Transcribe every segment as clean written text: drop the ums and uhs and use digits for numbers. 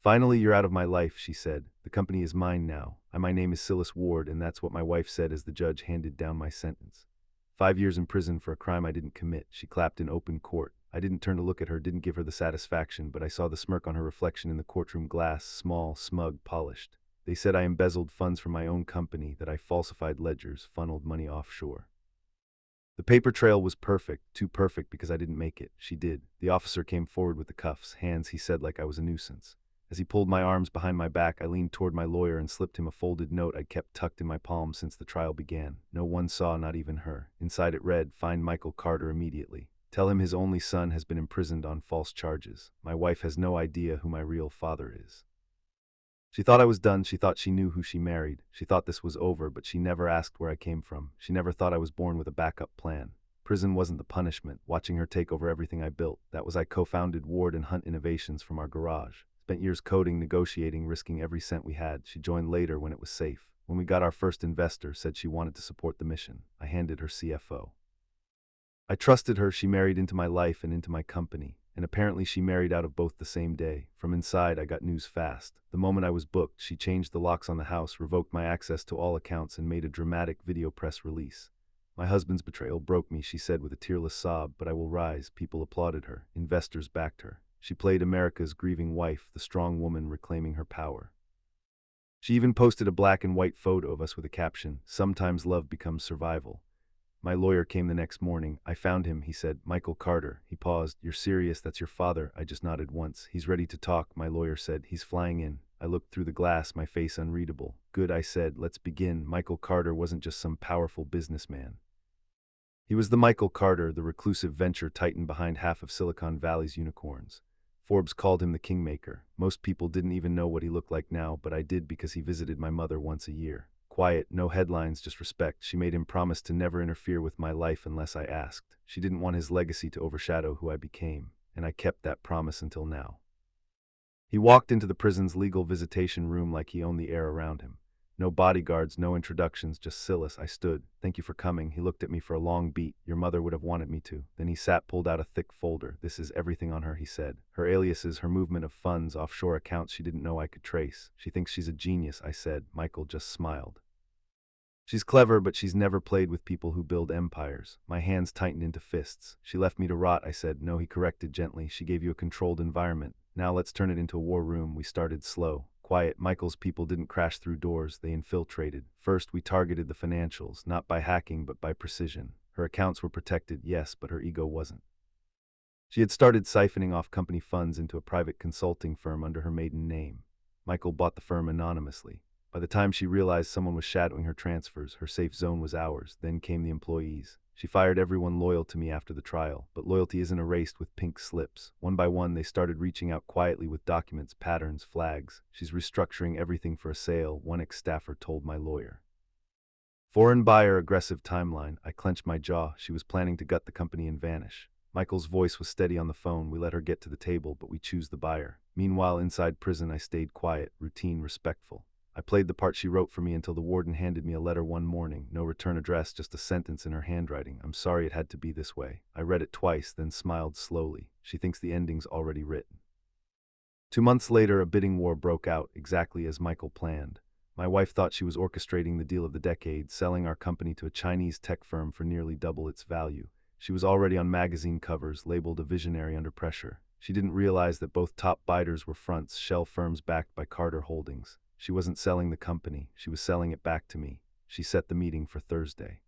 "Finally, you're out of my life," she said. "The company is mine now. My name is Silas Ward, and that's what my wife said as the judge handed down my sentence. 5 years in prison for a crime I didn't commit," she clapped in open court. I didn't turn to look at her, didn't give her the satisfaction, but I saw the smirk on her reflection in the courtroom glass, small, smug, polished. "They said I embezzled funds from my own company, that I falsified ledgers, funneled money offshore. The paper trail was perfect, too perfect because I didn't make it. She did." The officer came forward with the cuffs. "Hands," he said like I was a nuisance. As he pulled my arms behind my back, I leaned toward my lawyer and slipped him a folded note I'd kept tucked in my palm since the trial began. No one saw, not even her. Inside it read, "Find Michael Carter immediately. Tell him his only son has been imprisoned on false charges. My wife has no idea who my real father is." She thought I was done. She thought she knew who she married. She thought this was over, but she never asked where I came from. She never thought I was born with a backup plan. Prison wasn't the punishment. Watching her take over everything I built. That was I co-founded Ward and Hunt Innovations from our garage. Spent years coding, negotiating, risking every cent we had. She joined later when it was safe. When we got our first investor, said she wanted to support the mission. I handed her CFO. I trusted her. She married into my life and into my company. And apparently she married out of both the same day. From inside, I got news fast. The moment I was booked, she changed the locks on the house, revoked my access to all accounts, and made a dramatic video press release. "My husband's betrayal broke me," she said with a tearless sob, "but I will rise." People applauded her. Investors backed her. She played America's grieving wife, the strong woman reclaiming her power. She even posted a black and white photo of us with a caption, "Sometimes love becomes survival." My lawyer came the next morning. "I found him," he said. "Michael Carter." He paused. "You're serious? That's your father?" I just nodded once. "He's ready to talk," my lawyer said. "He's flying in." I looked through the glass, my face unreadable. "Good," I said. "Let's begin." Michael Carter wasn't just some powerful businessman. He was the Michael Carter, the reclusive venture titan behind half of Silicon Valley's unicorns. Forbes called him the Kingmaker. Most people didn't even know what he looked like now, but I did because he visited my mother once a year. Quiet, no headlines, just respect. She made him promise to never interfere with my life unless I asked. She didn't want his legacy to overshadow who I became, and I kept that promise until now. He walked into the prison's legal visitation room like he owned the air around him. No bodyguards, no introductions, just Silas. I stood. "Thank you for coming." He looked at me for a long beat. "Your mother would have wanted me to." Then he sat, pulled out a thick folder. "This is everything on her," he said. "Her aliases, her movement of funds, offshore accounts she didn't know I could trace. She thinks she's a genius," I said. Michael just smiled. "She's clever, but she's never played with people who build empires." My hands tightened into fists. "She left me to rot," I said. "No," he corrected gently. "She gave you a controlled environment. Now let's turn it into a war room." We started slow. Quiet. Michael's people didn't crash through doors, they infiltrated. First, we targeted the financials, not by hacking, but by precision. Her accounts were protected, yes, but her ego wasn't. She had started siphoning off company funds into a private consulting firm under her maiden name. Michael bought the firm anonymously. By the time she realized someone was shadowing her transfers, her safe zone was ours. Then came the employees. She fired everyone loyal to me after the trial, but loyalty isn't erased with pink slips. One by one, they started reaching out quietly with documents, patterns, flags. "She's restructuring everything for a sale," one ex-staffer told my lawyer. "Foreign buyer, aggressive timeline." I clenched my jaw. She was planning to gut the company and vanish. Michael's voice was steady on the phone. "We let her get to the table, but we choose the buyer." Meanwhile, inside prison, I stayed quiet, routine, respectful. I played the part she wrote for me until the warden handed me a letter one morning. No return address, just a sentence in her handwriting. "I'm sorry it had to be this way." I read it twice, then smiled slowly. She thinks the ending's already written. 2 months later, a bidding war broke out, exactly as Michael planned. My wife thought she was orchestrating the deal of the decade, selling our company to a Chinese tech firm for nearly double its value. She was already on magazine covers, labeled a visionary under pressure. She didn't realize that both top bidders were fronts, shell firms backed by Carter Holdings. She wasn't selling the company, she was selling it back to me. She set the meeting for Thursday.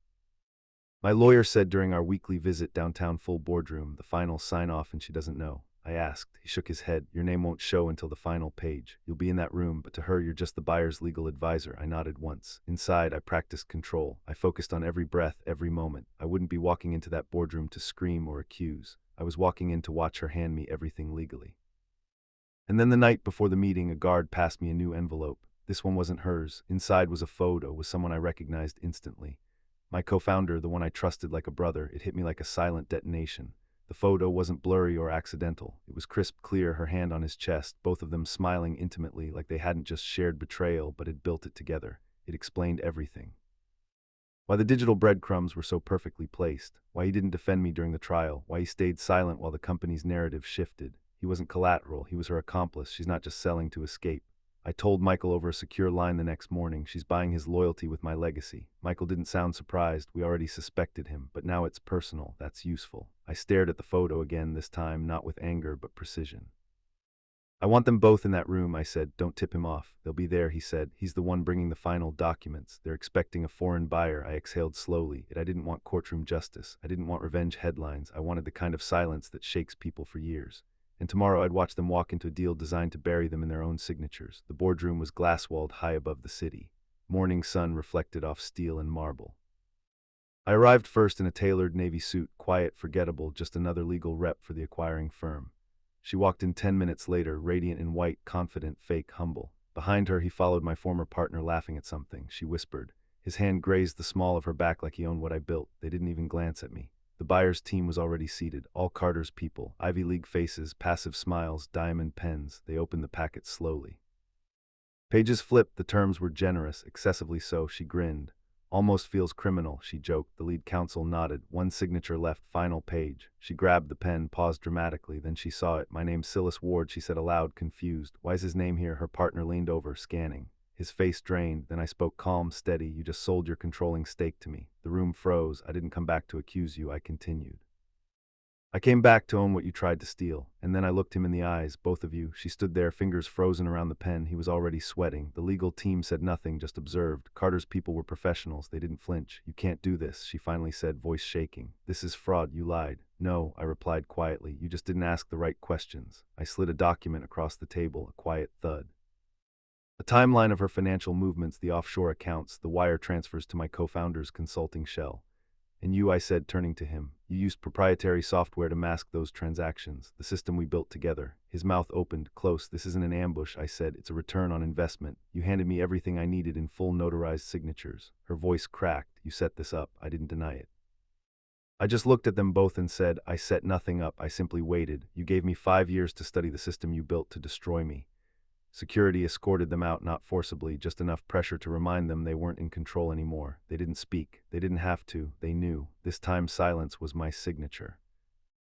My lawyer said during our weekly visit downtown, full boardroom, the final sign-off, and she doesn't know. I asked. He shook his head. "Your name won't show until the final page. You'll be in that room, but to her you're just the buyer's legal advisor." I nodded once. Inside, I practiced control. I focused on every breath, every moment. I wouldn't be walking into that boardroom to scream or accuse. I was walking in to watch her hand me everything legally. And then the night before the meeting, a guard passed me a new envelope. This one wasn't hers. Inside was a photo with someone I recognized instantly. My co-founder, the one I trusted like a brother. It hit me like a silent detonation. The photo wasn't blurry or accidental. It was crisp, clear, her hand on his chest, both of them smiling intimately, like they hadn't just shared betrayal, but had built it together. It explained everything. Why the digital breadcrumbs were so perfectly placed, why he didn't defend me during the trial, why he stayed silent while the company's narrative shifted. He wasn't collateral, he was her accomplice. She's not just selling to escape. I told Michael over a secure line the next morning. She's buying his loyalty with my legacy. Michael didn't sound surprised. We already suspected him, but now it's personal. That's useful. I stared at the photo again, this time not with anger, but precision. I want them both in that room, I said. Don't tip him off. They'll be there, he said. He's the one bringing the final documents. They're expecting a foreign buyer. I exhaled slowly. I didn't want courtroom justice. I didn't want revenge headlines. I wanted the kind of silence that shakes people for years. And tomorrow I'd watch them walk into a deal designed to bury them in their own signatures. The boardroom was glass-walled high above the city. Morning sun reflected off steel and marble. I arrived first in a tailored navy suit, quiet, forgettable, just another legal rep for the acquiring firm. She walked in 10 minutes later, radiant in white, confident, fake, humble. Behind her, he followed my former partner, laughing at something. She whispered. His hand grazed the small of her back like he owned what I built. They didn't even glance at me. The buyer's team was already seated, all Carter's people, Ivy League faces, passive smiles, diamond pens. They opened the packet slowly. Pages flipped, the terms were generous, excessively so. She grinned. Almost feels criminal, she joked. The lead counsel nodded. One signature left, final page. She grabbed the pen, paused dramatically, then she saw it. My name's Silas Ward, she said aloud, confused. Why's his name here? Her partner leaned over, scanning. His face drained, then I spoke calm, steady. You just sold your controlling stake to me. The room froze. I didn't come back to accuse you, I continued. I came back to own what you tried to steal, and then I looked him in the eyes, both of you. She stood there, fingers frozen around the pen. He was already sweating. The legal team said nothing, just observed. Carter's people were professionals. They didn't flinch. You can't do this, she finally said, voice shaking. This is fraud. You lied. No, I replied quietly. You just didn't ask the right questions. I slid a document across the table, a quiet thud. A timeline of her financial movements, the offshore accounts, the wire transfers to my co-founder's consulting shell. And you, I said, turning to him, you used proprietary software to mask those transactions, the system we built together. His mouth opened, close. This isn't an ambush, I said. It's a return on investment. You handed me everything I needed in full notarized signatures. Her voice cracked. You set this up. I didn't deny it. I just looked at them both and said, I set nothing up. I simply waited. You gave me 5 years to study the system you built to destroy me. Security escorted them out, not forcibly, just enough pressure to remind them they weren't in control anymore. They didn't speak. They didn't have to. They knew. This time silence was my signature.